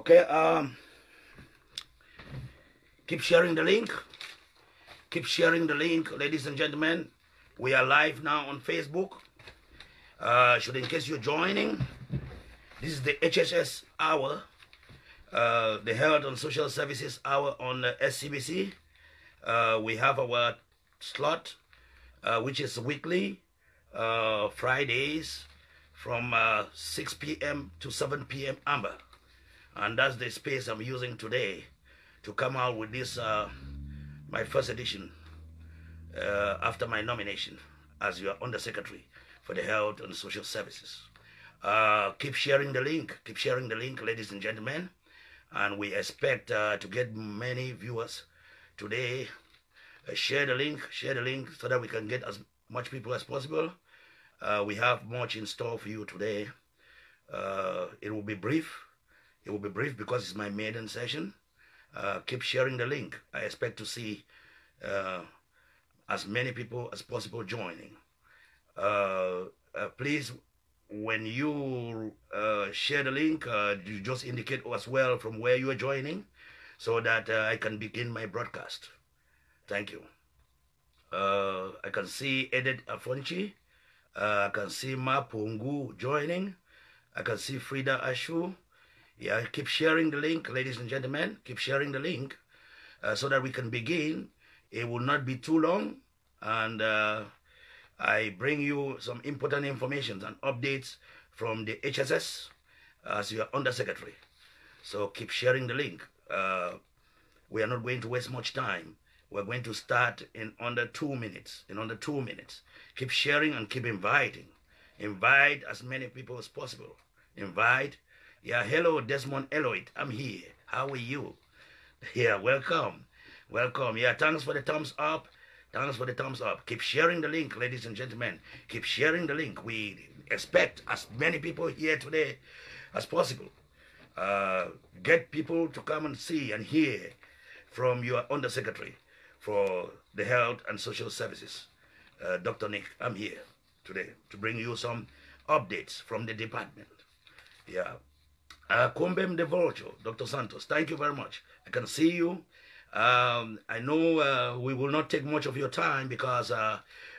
Okay, keep sharing the link. Keep sharing the link, ladies and gentlemen. We are live now on Facebook. In case you're joining, this is the HSS hour, the Health and Social Services hour on SCBC. We have our slot, which is weekly, Fridays from 6 p.m. to 7 p.m. Amber. And that's the space I'm using today to come out with this, my first edition, after my nomination as your Undersecretary for the Health and Social Services. Keep sharing the link, ladies and gentlemen. And we expect to get many viewers today. Share the link so that we can get as much people as possible. We have much in store for you today. It will be brief. It will be brief because it's my maiden session. Keep sharing the link. I expect to see as many people as possible joining. Please, when you share the link, you just indicate as well from where you are joining so that I can begin my broadcast. Thank you. I can see Edith Afonchi. I can see Ma Pungu joining. I can see Frida Ashu. Yeah, keep sharing the link, ladies and gentlemen. Keep sharing the link so that we can begin. It will not be too long. And I bring you some important information and updates from the HSS as your Undersecretary. So keep sharing the link. We are not going to waste much time. We're going to start in under 2 minutes. Keep sharing and keep inviting. Invite as many people as possible. Invite. Yeah, hello, Desmond Eloit. I'm here. How are you? Yeah, welcome. Yeah, thanks for the thumbs up. Keep sharing the link, ladies and gentlemen. Keep sharing the link. We expect as many people here today as possible. Get people to come and see and hear from your Undersecretary for the Health and Social Services, Dr. Nick. I'm here today to bring you some updates from the department. Yeah. Combem de Volcho, Dr. Santos, thank you very much. I can see you. I know we will not take much of your time because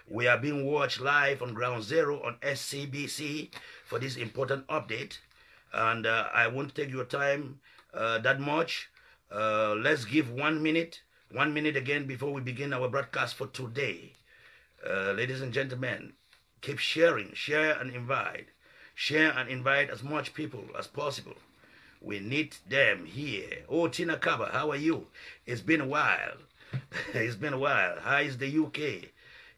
we are being watched live on Ground Zero on SCBC for this important update. And I won't take your time that much. Let's give 1 minute. 1 minute again before we begin our broadcast for today. Ladies and gentlemen, keep sharing. Share and invite. Share and invite as much people as possible. We need them here. Oh, Tina Kaba, how are you? It's been a while. It's been a while. How is the UK?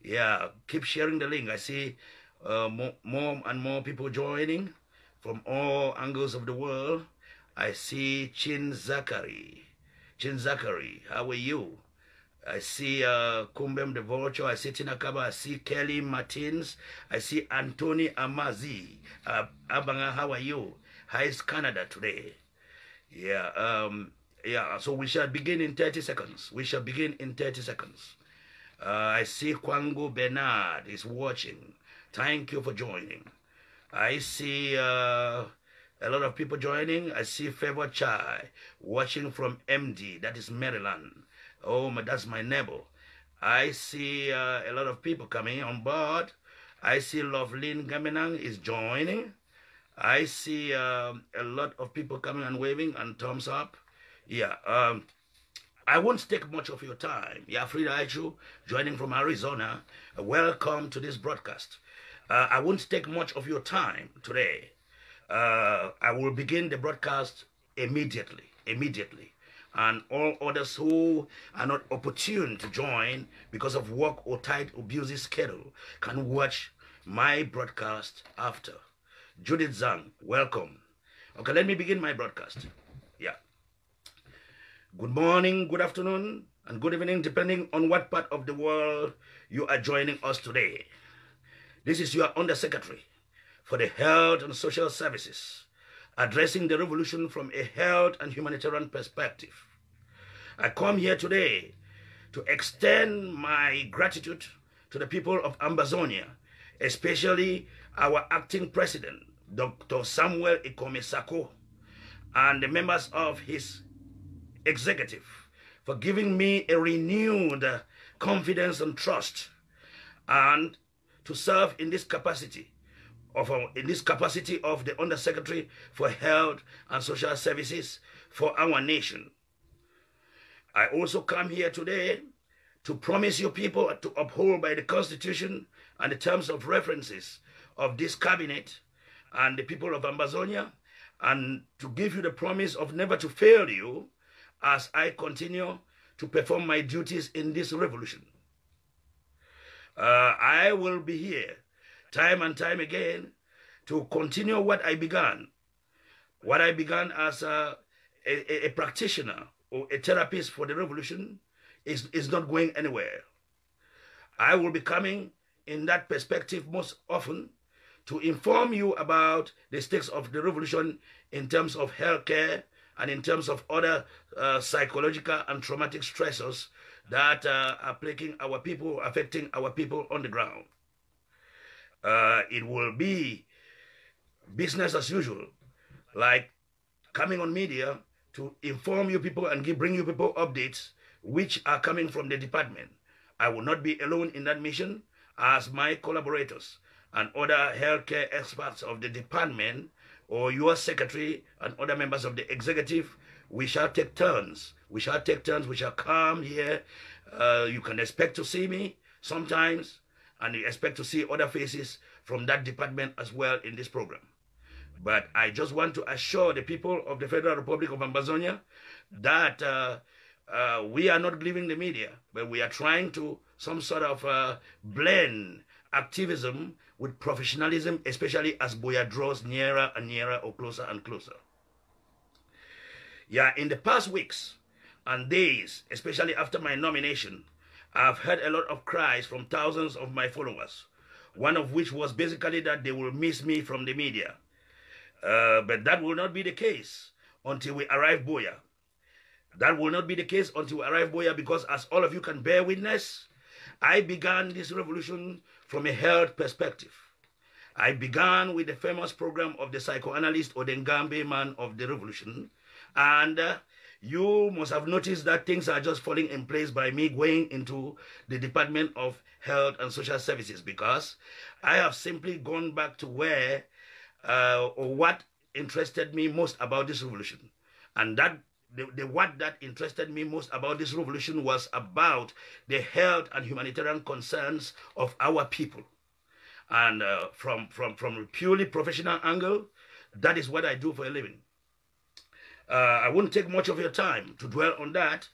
Yeah, keep sharing the link. I see more and more people joining from all angles of the world. I see Chin Zachary. How are you? I see Kumbem de Volcho, I see Tina Kaba, I see Kelly Martins, I see Anthony Amazi. Abanga, how are you? How is Canada today? Yeah, so we shall begin in 30 seconds. I see Kwango Bernard is watching. Thank you for joining. I see a lot of people joining. I see Favor Chai watching from MD, that is Maryland. Oh, that's my neighbor. I see a lot of people coming on board. I see Lovelyn Gamenang is joining. I see a lot of people coming and waving and thumbs up. Yeah, I won't take much of your time. Yeah, Frida Aichu joining from Arizona. Welcome to this broadcast. I won't take much of your time today. I will begin the broadcast immediately. And all others who are not opportune to join because of work or tight or busy schedule can watch my broadcast after. Judith Zhang, welcome. Okay, let me begin my broadcast. Yeah. Good morning, good afternoon, and good evening, depending on what part of the world you are joining us today. This is your Undersecretary for the Health and Social Services, addressing the revolution from a health and humanitarian perspective. I come here today to extend my gratitude to the people of Ambazonia, especially our acting president, Dr. Samuel Ikome Sako, and the members of his executive for giving me a renewed confidence and trust, and to serve in this capacity of the Undersecretary for Health and Social Services for our nation. I also come here today to promise you people to uphold by the Constitution and the terms of references of this cabinet and the people of Ambazonia, and to give you the promise of never to fail you as I continue to perform my duties in this revolution. I will be here time and time again to continue what I began. What I began as a practitioner or a therapist for the revolution is not going anywhere. I will be coming in that perspective most often to inform you about the stakes of the revolution in terms of healthcare and in terms of other psychological and traumatic stressors that are plaguing our people, affecting our people on the ground. It will be business as usual, like coming on media to inform you people and bring you people updates which are coming from the department. I will not be alone in that mission, as my collaborators and other healthcare experts of the department or your secretary and other members of the executive, we shall take turns. We shall come here. You can expect to see me sometimes, and you expect to see other faces from that department as well in this program. But I just want to assure the people of the Federal Republic of Ambazonia that we are not leaving the media, but we are trying to some sort of blend activism with professionalism, especially as Buea draws nearer and nearer or closer and closer. Yeah, in the past weeks and days, especially after my nomination, I've heard a lot of cries from thousands of my followers, one of which was basically that they will miss me from the media. But that will not be the case until we arrive Buea. That will not be the case until we arrive Buea, because as all of you can bear witness, I began this revolution from a health perspective. I began with the famous program of the psychoanalyst or the Ngambe man of the revolution. And you must have noticed that things are just falling in place by me going into the Department of Health and Social Services, because I have simply gone back to where or what interested me most about this revolution. And that what that interested me most about this revolution was about the health and humanitarian concerns of our people. And from a purely professional angle, that is what I do for a living. I won't take much of your time to dwell on that,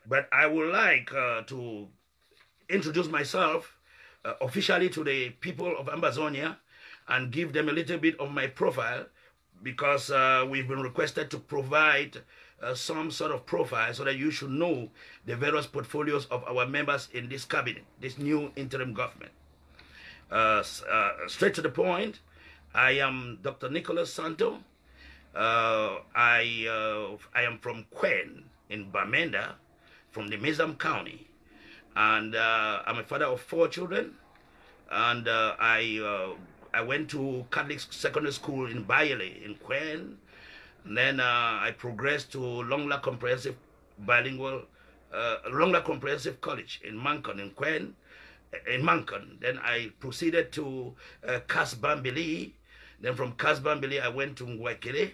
but I would like to introduce myself officially to the people of Ambazonia and give them a little bit of my profile, because we've been requested to provide some sort of profile so that you should know the various portfolios of our members in this cabinet, this new interim government. Straight to the point, I am Dr. Nicholas Santos. I am from Quen in Bamenda, from the Mizam County, and I'm a father of 4 children, and I went to Catholic secondary school in Bayele in Quen, and then I progressed to Longla Comprehensive College in Mankon in Quen, in Mankon. Then I proceeded to Kasbambili. Then from Kasbambili I went to Ngwekere,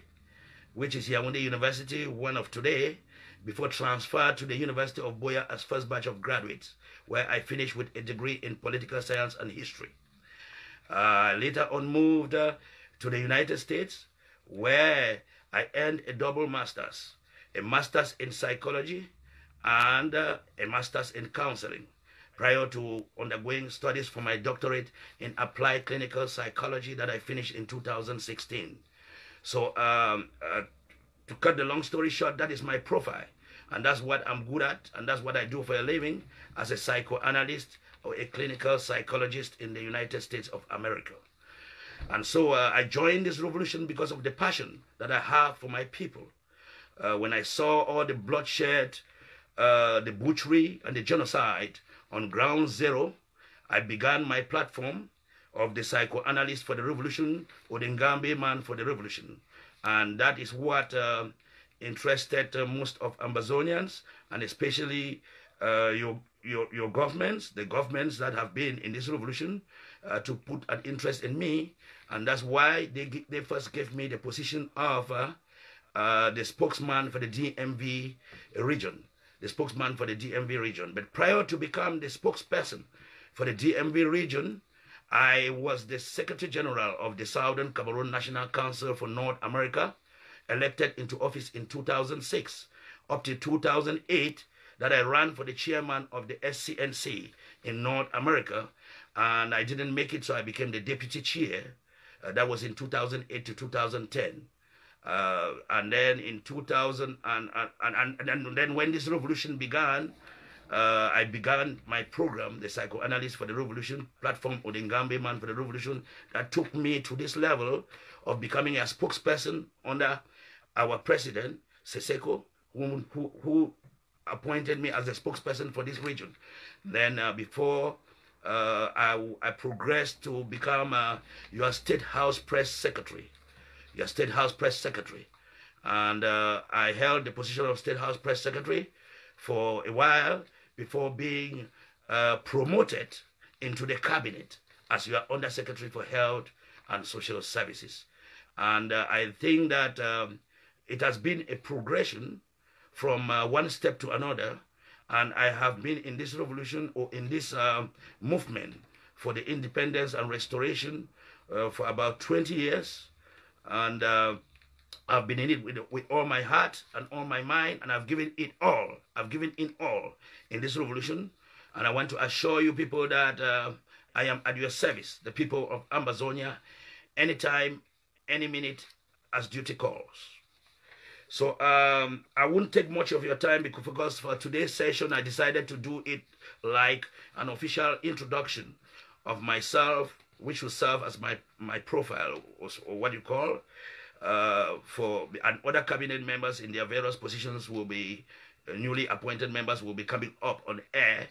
which is Yaoundé University, one of today, before transfer to the University of Buea as first batch of graduates, where I finished with a degree in political science and history. Later on moved to the United States, where I earned a double master's, a master's in psychology and a master's in counseling, prior to undergoing studies for my doctorate in applied clinical psychology that I finished in 2016. So to cut the long story short, that is my profile, and that's what I'm good at, and that's what I do for a living as a psychoanalyst or a clinical psychologist in the United States of America. And so I joined this revolution because of the passion that I have for my people. When I saw all the bloodshed, the butchery, and the genocide on ground zero, I began my platform of the psychoanalyst for the revolution, or the Ngambe man for the revolution. And that is what interested most of Ambazonians, and especially your governments, the governments that have been in this revolution, to put an interest in me. And that's why they first gave me the position of the spokesman for the DMV region. The spokesman for the DMV region. But prior to become the spokesperson for the DMV region, I was the Secretary General of the Southern Cameroon National Council for North America, elected into office in 2006. Up to 2008, that I ran for the chairman of the SCNC in North America, and I didn't make it, so I became the deputy chair. That was in 2008 to 2010. And then in 2000, and then when this revolution began, I began my program, the Psychoanalyst for the Revolution, Platform Odingambe Man for the Revolution, that took me to this level of becoming a spokesperson under our president, Seseko, who appointed me as the spokesperson for this region. Then before I progressed to become your State House Press Secretary. Your State House Press Secretary. And I held the position of State House Press Secretary for a while before being promoted into the cabinet as your Undersecretary for Health and Social Services. And I think that it has been a progression from one step to another, and I have been in this revolution, or in this movement for the independence and restoration for about 20 years, and I've been in it with all my heart and all my mind, and I've given it all. I've given it all in this revolution, and I want to assure you people that I am at your service, the people of Ambazonia, anytime, any minute, as duty calls. So I won't take much of your time because for today's session, I decided to do it like an official introduction of myself, which will serve as my profile, or what you call, and other cabinet members in their various positions will be, newly appointed members will be coming up on air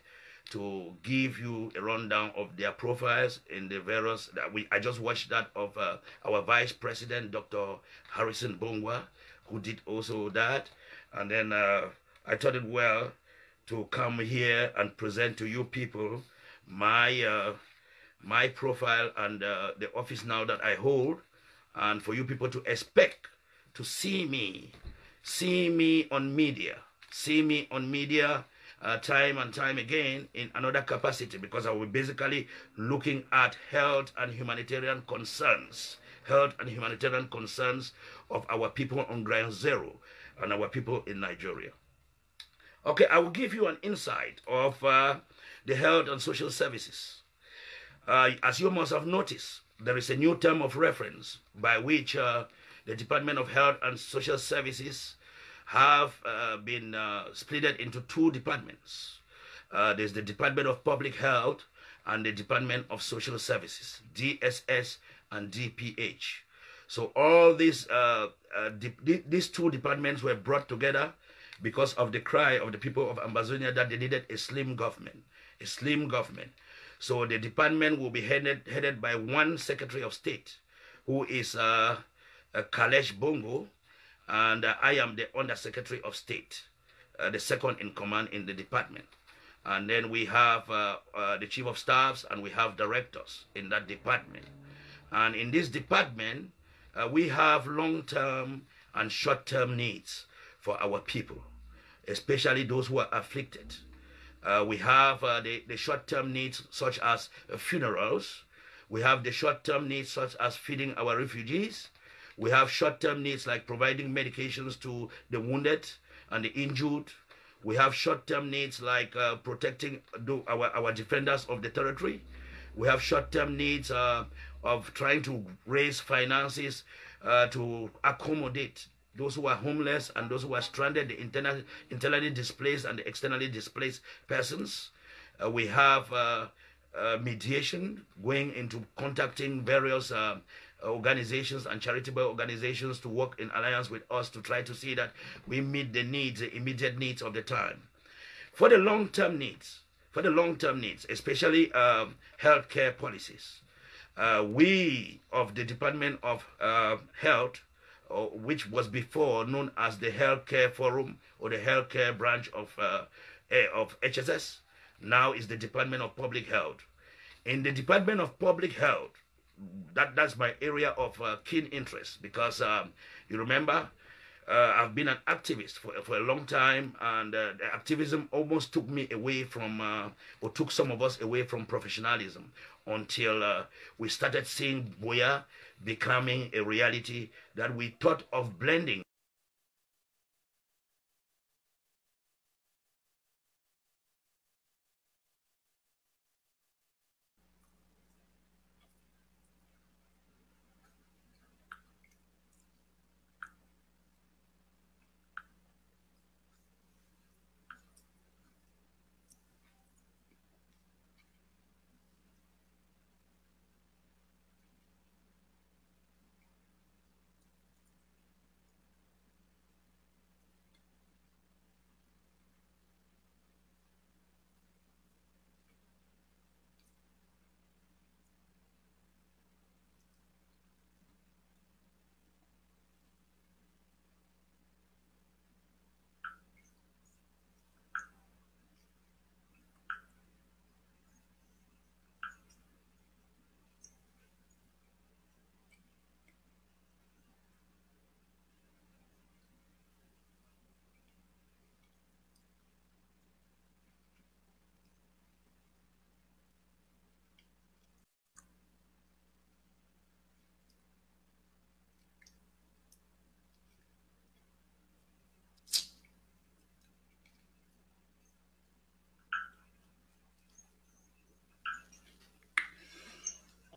to give you a rundown of their profiles in the various, I just watched that of our Vice President, Dr. Harrison Bongwa, who did also that. And then I thought it well to come here and present to you people my my profile and the office now that I hold, and for you people to expect to see me on media, time and time again in another capacity, because I will be basically looking at health and humanitarian concerns of our people on ground zero and our people in Nigeria. Okay, I will give you an insight of the health and social services. As you must have noticed, there is a new term of reference by which the Department of Health and Social Services have been split into two departments. There's the Department of Public Health and the Department of Social Services, DSS and DPH. So all these two departments were brought together because of the cry of the people of Ambazonia that they needed a slim government, So the department will be headed by one Secretary of State, who is Kalesh Bongo, and I am the Undersecretary of State, the second in command in the department. And then we have the Chief of Staffs, and we have directors in that department. And in this department, we have long-term and short-term needs for our people, especially those who are afflicted. We have the short-term needs such as funerals. We have the short-term needs such as feeding our refugees. We have short-term needs like providing medications to the wounded and the injured. We have short-term needs like protecting our defenders of the territory. We have short-term needs of trying to raise finances to accommodate those who are homeless and those who are stranded, the internally displaced and the externally displaced persons. We have mediation, going into contacting various organizations and charitable organizations to work in alliance with us to try to see that we meet the needs, the immediate needs of the time. For the long-term needs, especially healthcare policies, we of the Department of Health which was before known as the Healthcare Forum or the Healthcare Branch of HSS, now is the Department of Public Health. In the Department of Public Health, that's my area of keen interest because you remember I've been an activist for a long time, and the activism almost took me away from, or took some of us away from professionalism until we started seeing Boya becoming a reality that we thought of blending.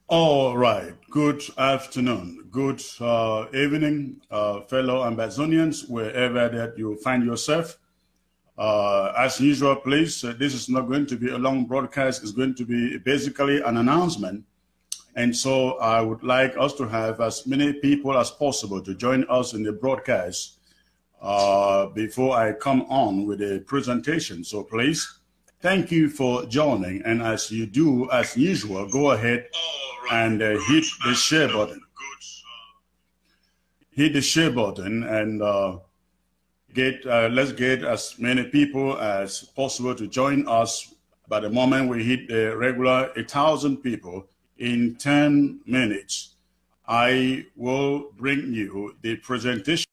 All right. Good afternoon. Good evening, fellow Ambazonians, wherever that you find yourself. As usual, please, this is not going to be a long broadcast. It's going to be basically an announcement. And so I would like us to have as many people as possible to join us in the broadcast before I come on with a presentation. So please, thank you for joining. And as you do, as usual, go ahead and hit the share button. Hit the share button and let's get as many people as possible to join us. By the moment we hit the regular 1,000 people in 10 minutes, I will bring you the presentation.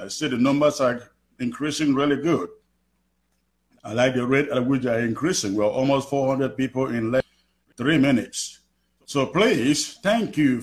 I see the numbers are increasing really good. I like the rate at which they are increasing. We're almost 400 people in less than 3 minutes. So please, thank you.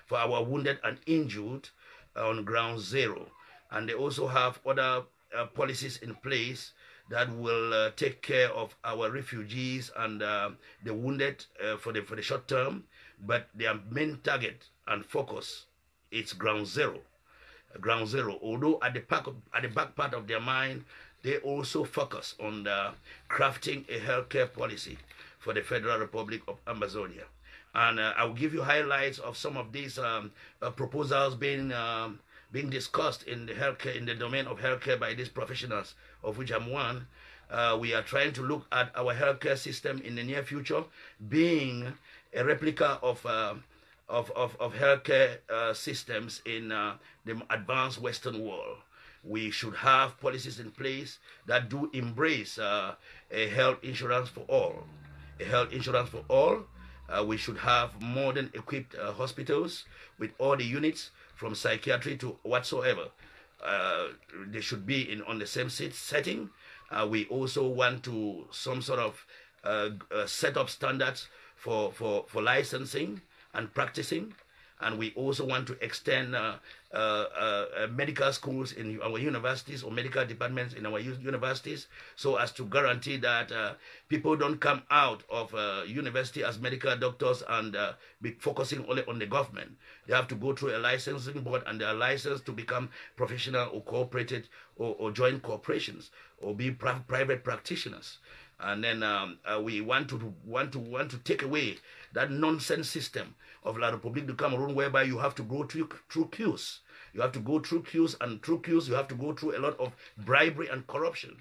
for our wounded and injured on ground zero. And they also have other policies in place that will take care of our refugees and the wounded for the short term. But their main target and focus is ground zero. Ground zero. Although at the back part of their mind, they also focus on crafting a healthcare policy for the Federal Republic of Ambazonia. And I'll give you highlights of some of these proposals being discussed in the healthcare, in the domain of healthcare by these professionals, of which I'm one. We are trying to look at our healthcare system in the near future being a replica of healthcare systems in the advanced Western world. We should have policies in place that do embrace a health insurance for all. A health insurance for all. We should have modern equipped hospitals with all the units from psychiatry to whatsoever. They should be on the same setting. We also want to some sort of set up standards for licensing and practicing. And we also want to extend medical schools in our universities or medical departments in our universities so as to guarantee that people don't come out of university as medical doctors and be focusing only on the government. They have to go through a licensing board and they are licensed to become professional or cooperated or join corporations or be private practitioners. And then we want to take away that nonsense system of La République du Cameroon, whereby you have to go through queues. You have to go through queues, and through queues you have to go through a lot of bribery and corruption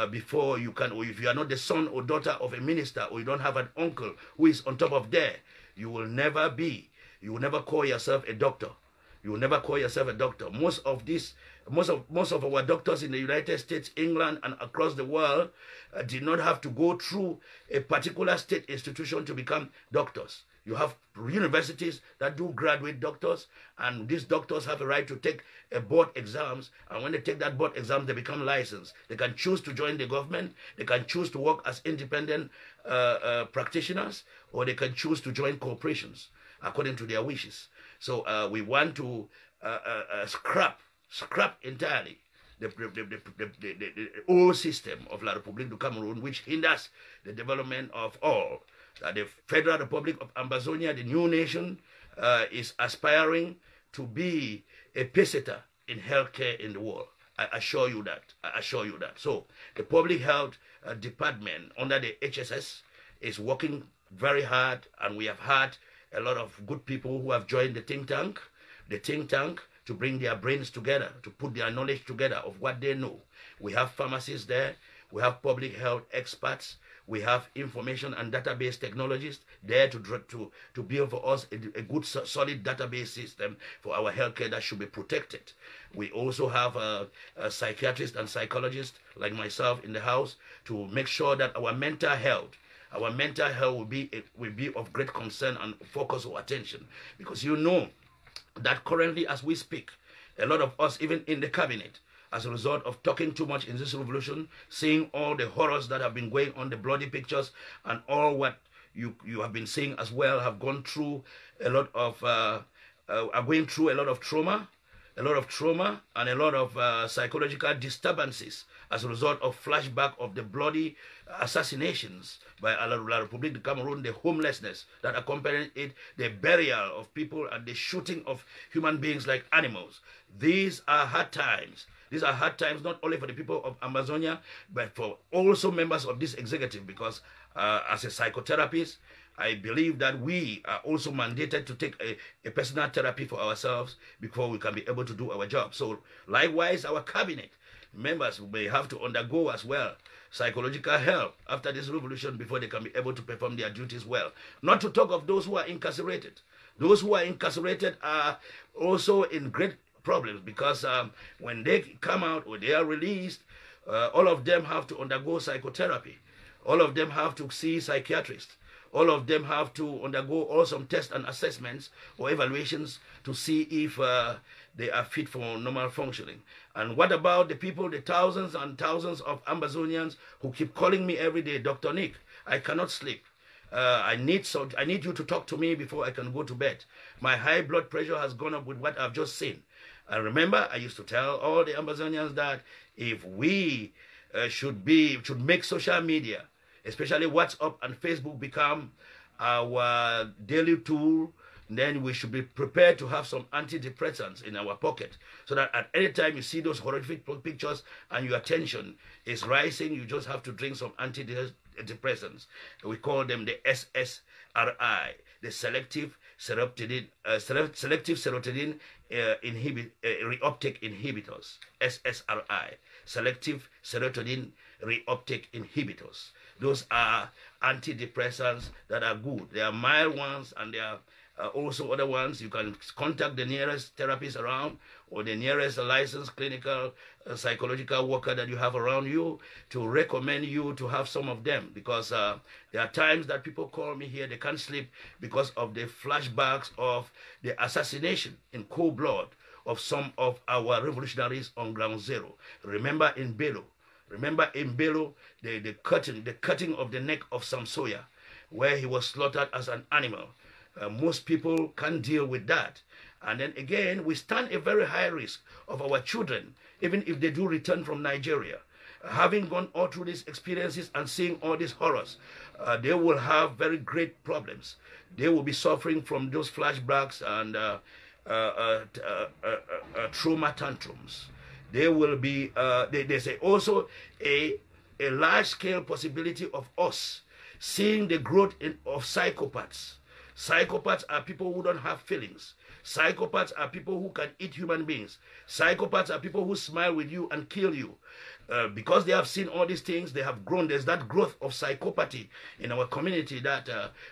before you can, or if you are not the son or daughter of a minister, or you don't have an uncle who is on top of there, you will never call yourself a doctor. You will never call yourself a doctor. Most of our doctors in the United States, England, and across the world did not have to go through a particular state institution to become doctors. You have universities that do graduate doctors, and these doctors have a right to take a board exams, and when they take that board exam, they become licensed. They can choose to join the government, they can choose to work as independent practitioners, or they can choose to join corporations according to their wishes. So we want to scrap entirely the old system of La République du Cameroon, which hinders the development of all. The Federal Republic of Ambazonia, the new nation, is aspiring to be a pacesetter in healthcare in the world. I assure you that. I assure you that. So the Public Health Department under the HSS is working very hard, and we have had a lot of good people who have joined the think tank to bring their brains together, to put their knowledge together of what they know. We have pharmacists there, we have public health experts, we have information and database technologists there to build for us a good, solid database system for our healthcare that should be protected. We also have psychiatrists and psychologists like myself in the house to make sure that our mental health will be of great concern and focus of attention. Because you know that currently as we speak, a lot of us, even in the cabinet, as a result of talking too much in this revolution, seeing all the horrors that have been going on, the bloody pictures, and all what you have been seeing as well, have gone through a lot of, are going through a lot of trauma and a lot of psychological disturbances as a result of flashback of the bloody assassinations by La République du Cameroon, the homelessness that accompanied it, the burial of people, and the shooting of human beings like animals. These are hard times. These are hard times not only for the people of Amazonia, but for also members of this executive, because as a psychotherapist, I believe that we are also mandated to take a personal therapy for ourselves before we can be able to do our job. So likewise, our cabinet members may have to undergo as well psychological help after this revolution before they can be able to perform their duties well. Not to talk of those who are incarcerated. Those who are incarcerated are also in great problems, because when they come out or they are released, all of them have to undergo psychotherapy. All of them have to see psychiatrists. All of them have to undergo all some tests and assessments or evaluations to see if they are fit for normal functioning. And what about the people, the thousands and thousands of Ambazonians who keep calling me every day, Dr. Nick, I cannot sleep. I need you to talk to me before I can go to bed. My high blood pressure has gone up with what I've just seen. And remember, I used to tell all the Ambazonians that if we should make social media, especially WhatsApp and Facebook, become our daily tool, then we should be prepared to have some antidepressants in our pocket, so that at any time you see those horrific pictures and your tension is rising, you just have to drink some antidepressants. We call them the SSRI, the selective serotonin reuptake inhibitors. SSRI, selective serotonin reuptake inhibitors. Those are antidepressants that are good. They are mild ones, and they are also other ones. You can contact the nearest therapist around, or the nearest licensed clinical psychological worker that you have around you, to recommend you to have some of them, because there are times that people call me here, they can't sleep because of the flashbacks of the assassination in cold blood of some of our revolutionaries on ground zero. Remember in Bello, the cutting of the neck of Samsoya, where he was slaughtered as an animal. Most people can't deal with that. And then again, we stand a very high risk of our children, even if they do return from Nigeria. Having gone all through these experiences and seeing all these horrors, they will have very great problems. They will be suffering from those flashbacks and trauma tantrums. There will be, there's also a large-scale possibility of us seeing the growth of psychopaths. Psychopaths are people who don't have feelings. Psychopaths are people who can eat human beings. Psychopaths are people who smile with you and kill you. Because they have seen all these things, they have grown. There's that growth of psychopathy in our community that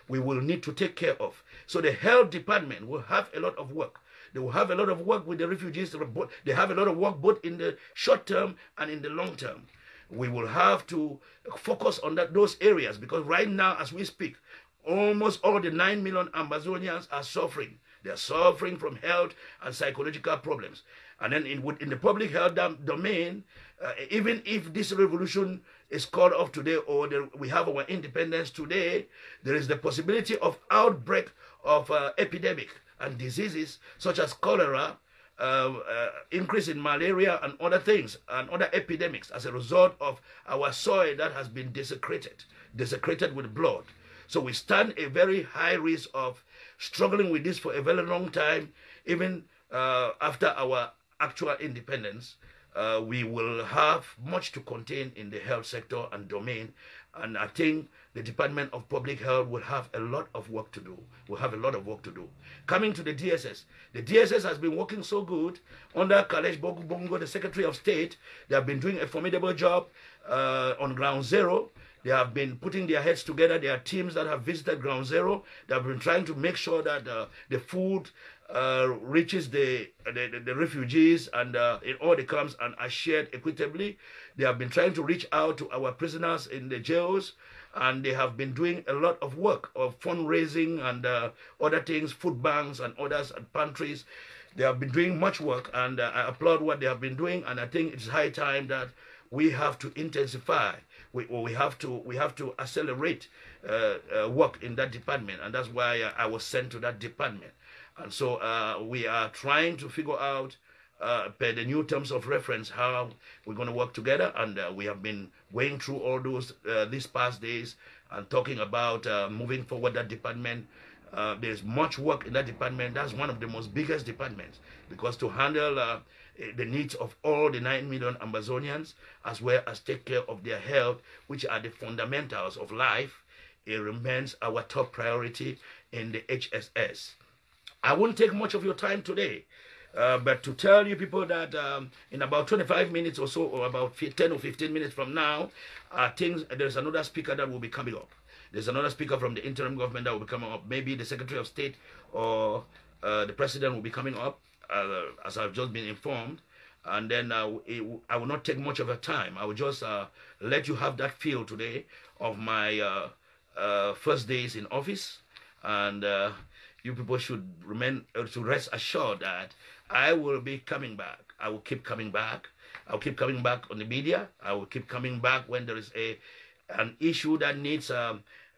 we will need to take care of. So the health department will have a lot of work. They will have a lot of work with the refugees. They have a lot of work both in the short term and in the long term. We will have to focus on those areas, because right now, as we speak, almost all the 9 million Ambazonians are suffering. They are suffering from health and psychological problems. And then in the public health domain, even if this revolution is called off today, or we have our independence today, there is the possibility of outbreak of epidemic and diseases such as cholera, increase in malaria and other things, and other epidemics as a result of our soil that has been desecrated with blood. So we stand a very high risk of struggling with this for a very long time. Even after our actual independence, we will have much to contain in the health sector and domain. And I think the Department of Public Health will have a lot of work to do. Coming to the DSS has been working so good under Kalesh Bongo, the Secretary of State. They have been doing a formidable job on ground zero. They have been putting their heads together. There are teams that have visited ground zero. They have been trying to make sure that the food reaches the refugees and in all the camps and are shared equitably. They have been trying to reach out to our prisoners in the jails, and they have been doing a lot of work of fundraising and other things, food banks and others and pantries. They have been doing much work, and I applaud what they have been doing, and I think it's high time that we have to intensify. We have to accelerate work in that department, and that's why I was sent to that department. And so we are trying to figure out, per the new terms of reference, how we're going to work together. And we have been going through all those these past days and talking about moving forward that department. There's much work in that department. That's one of the most biggest departments, because to handle the needs of all the 9 million Ambazonians, as well as take care of their health, which are the fundamentals of life, it remains our top priority in the HSS. I won't take much of your time today, but to tell you people that in about 25 minutes or so, or about 10 or 15 minutes from now, there's another speaker that will be coming up. There's another speaker from the interim government that will be coming up. Maybe the Secretary of State or the President will be coming up, as I've just been informed. And then I will not take much of your time. I will just let you have that feel today of my first days in office. And you people should rest assured that I will be coming back. I will keep coming back. I'll keep coming back on the media. I will keep coming back when there is an issue that needs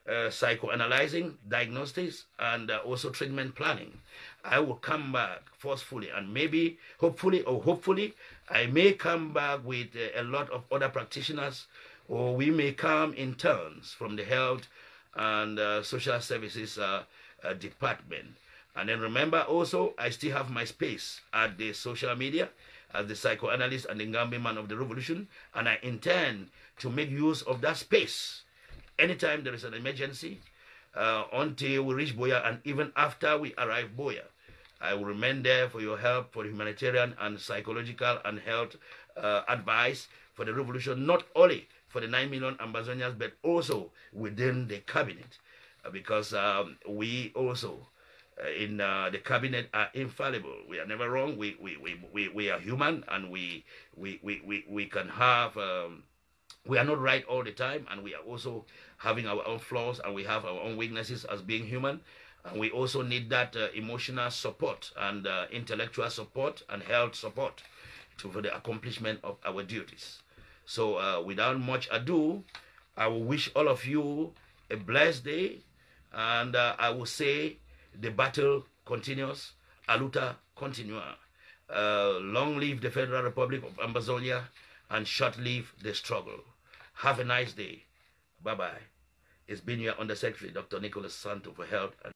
psychoanalyzing, diagnostics, and also treatment planning. I will come back forcefully, and maybe, hopefully, I may come back with a lot of other practitioners, or we may come in turns from the health and social services department. And then remember also, I still have my space at the social media as the psychoanalyst and the Ngambi man of the revolution, and I intend to make use of that space anytime there is an emergency, until we reach Boya, and even after we arrive Boya. I will remain there for your help, for humanitarian and psychological and health advice for the revolution, not only for the 9 million Ambazonians, but also within the cabinet, because we also in the cabinet are infallible. We are never wrong. We are human, and we can have. We are not right all the time, and we are also having our own flaws, and we have our own weaknesses as being human. And we also need that emotional support and intellectual support and health support for the accomplishment of our duties. So without much ado, I will wish all of you a blessed day, and I will say the battle continues, aluta continua. Long live the Federal Republic of Ambazonia, and short live the struggle. Have a nice day. Bye-bye. It's been your Undersecretary, Dr. Nicholas Santos, for Health and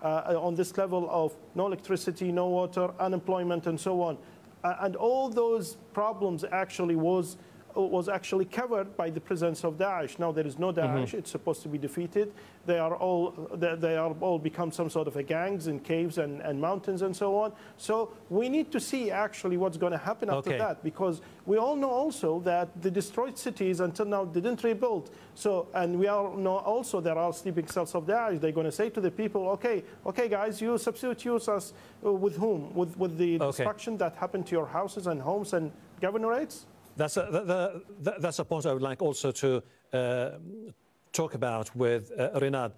on this level of no electricity, no water, unemployment, and so on. And all those problems actually was actually covered by the presence of Daesh. Now there is no Daesh. It's supposed to be defeated. They are all become some sort of a gangs in caves and mountains and so on. So we need to see actually what's going to happen after that, because we all know also that the destroyed cities until now didn't rebuild. So, and we all know also there are sleeping cells of Daesh. They're going to say to the people, okay guys, you substitute us with whom? With the destruction that happened to your houses and homes and governorates? That's a point I would like also to talk about with Renard.